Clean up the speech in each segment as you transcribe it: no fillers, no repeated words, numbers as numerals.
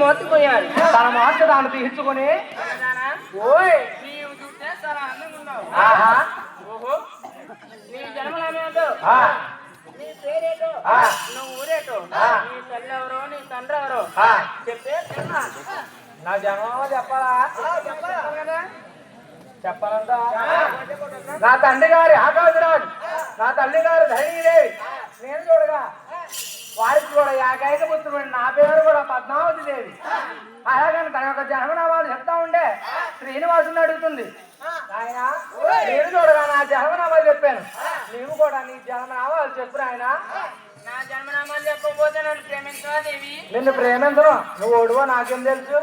మోతిపోయాడు. తన మాట దాన్ని తీర్చుకుని ఓయ్ నీవు చూస్తే చాలా అందంగా ఉన్నావు. ఆహా ఓహో నీ జన్మలామేంటో, నీ పేరేటో, నువ్వు ఊరేటో, నీ తల్లి ఎవరో నీ తండ్రి ఎవరో చెప్పే తిన్నా. నా జన్మ చెప్పాలా? కదా చెప్పాలంట. నా తండ్రి గారి ఆకాశరాజు, నా తల్లి గారు ధైర్యదేవి. నేను చూడగా వారికి కూడా ఏకైక పుత్రుడు. నా పేరు కూడా పద్మావతి దేవి. అలాగని తన యొక్క జన్మనామాలు చెప్తా ఉంటే శ్రీనివాసుని అడుగుతుంది. ఆయన నేను చూడగా నా జన్మనామాలు చెప్పాను, నీవు కూడా నీ జన్మనామాలు చెప్పు ఆయన. నా జన్మనామాలు చెప్పకపోతే నన్ను ప్రేమించవా దేవి? నిన్ను ప్రేమించను, నువ్వు ఓడువో నాకేం తెలుసు.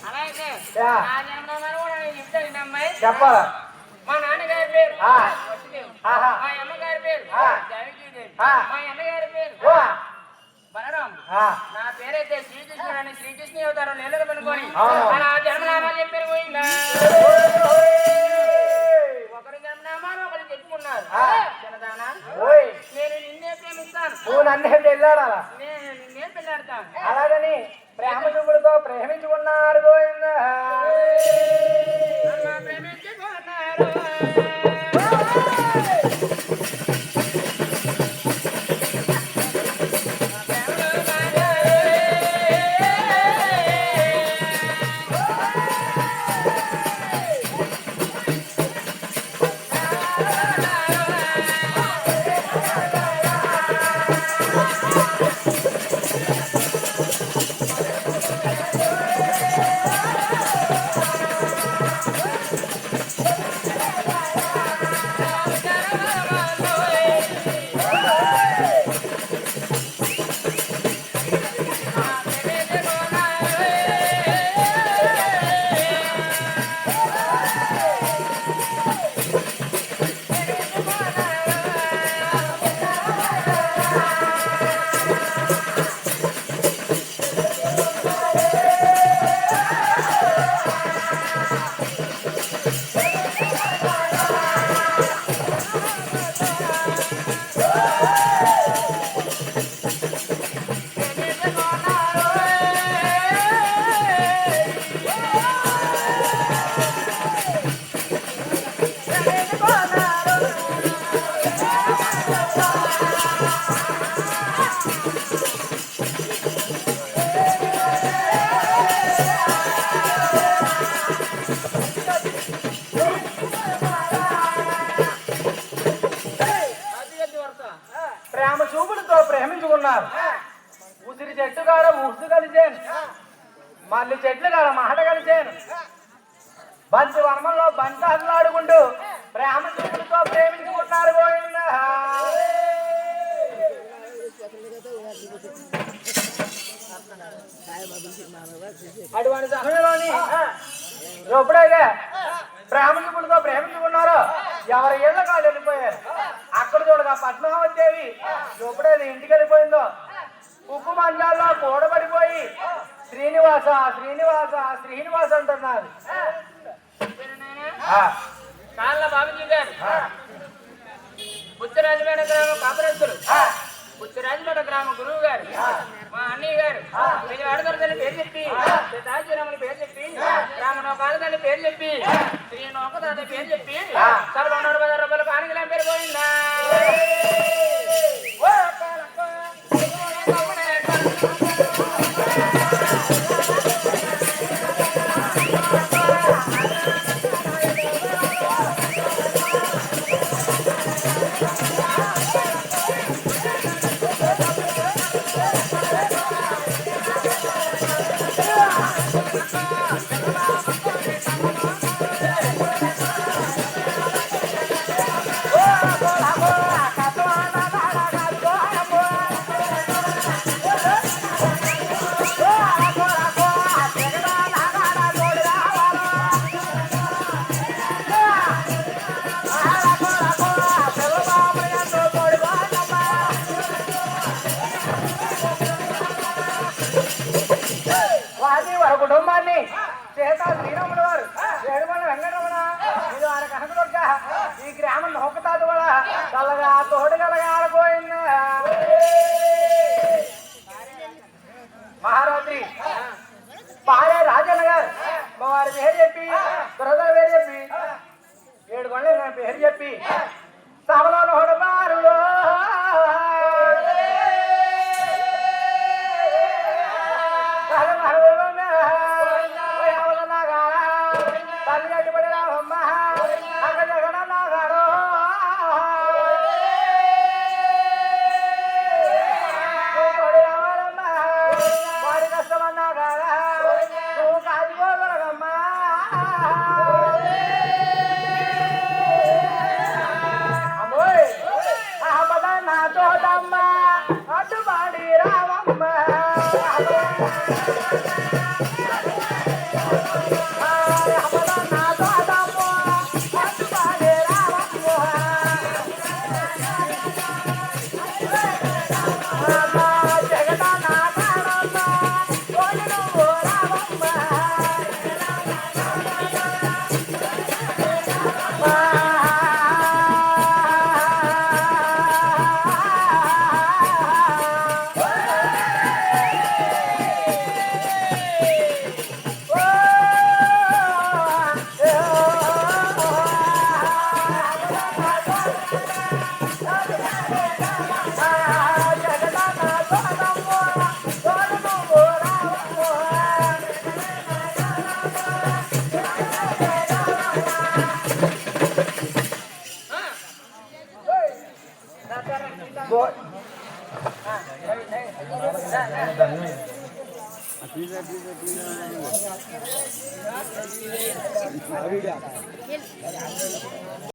అలా అయితే నా జన్మనామాలు కూడా నేను చెప్తాను అమ్మాయి. చెప్పాలా? మా నాన్నగారి పేరు వసుదేవ్, ఆహా మా అమ్మగారి పేరు జానకీదేవి, మా అన్నగారి పేరు బలరాం, నా పేరైతే శ్రీకృష్ణుడు అని శ్రీకృష్ణ అవతారం నెలలు కనుకొని నా జన్మనామాలు చెప్పారు. పోయిందా ఒకరి జన్మనామాలు ఒకరు చెప్పుకున్నారు. చిన్నదానా నేను నిన్నే ప్రేమిస్తాను, నువ్వు నన్నే పెళ్ళాడాలా? నేను నిన్నే పెళ్ళాడతాను. అలాగని ప్రేమ చూపులతో ప్రేమించుకున్నారు గోవిందా. ప్రేమించుకున్నారు ప్రేమ చూపులతో ప్రేమించుకున్నారు. ఉసిరి చెట్టు కాడ ఉసు కలిసాను, మల్లి చెట్లు కాడ మాట కలిసాను, బంతి వర్మంలో బంతాడుకుంటూ ప్రేమ చూపులతో ప్రేమించుకున్నారు గోవిందా. అటువంటి సమయంలోని ఎప్పుడైతే ప్రేమ చూపులతో ప్రేమించుకున్నారో ఎవరి ఇళ్ళ కాళ్ళు వెళ్ళిపోయారు. అక్కడ చూడగా పద్మావతి దేవి ఎప్పుడైతే ఇంటికి వెళ్ళిపోయిందో ఉప్పు మంచాల్లో కూడబడిపోయి శ్రీనివాస శ్రీనివాస శ్రీనివాస అంటున్నారు. కాళ్ళ బాబుజీ గారు బుచ్చరాజుపేట గ్రామం కాపురస్తులు, బుచ్చరాజుపేట గ్రామ గురువు గారు, మా అన్నయ్య గారు ఆడగారు తల్లి పేరు చెప్పి, సీతాజీరాముని పేరు చెప్పి, రామనోకాల తల్లి పేరు చెప్పి, శ్రీ నోకదాత పేరు చెప్పి 1,110 రూపాయలు కానుకలేం పేరు పోయిందా. కుటుంబాన్ని చేత శ్రీరాముడు వారు ఏడుమల వెంకటరమణ ఇది వారి కనకదుర్గ ఈ గ్రామం నౌకతాదు కూడా చల్లగా తోడుగలగా ఆడుకోయింది. మహారాజు భార్య రాజన్న గారు మా వారి పేరు చెప్పి బ్రదర్ పేరు చెప్పి 7 గంటలు నా పేరు చెప్పి సభలో హుడబారులో తల్లి కట్టుబడి రామమ్మ అక్క జగనన్న గారు వాడి కష్టమన్నా కాదా నువ్వు కాదుకోగలగమ్మా అమ్మోయ్ ఆపద నా తోటమ్మ అడ్డుపాడి రామమ్మ ఆపద నా తోటమ్మ అడ్డుపాడి రామమ్మ జగదన్న కాడమ్మ ఓడి నువ్వు రామమ్మ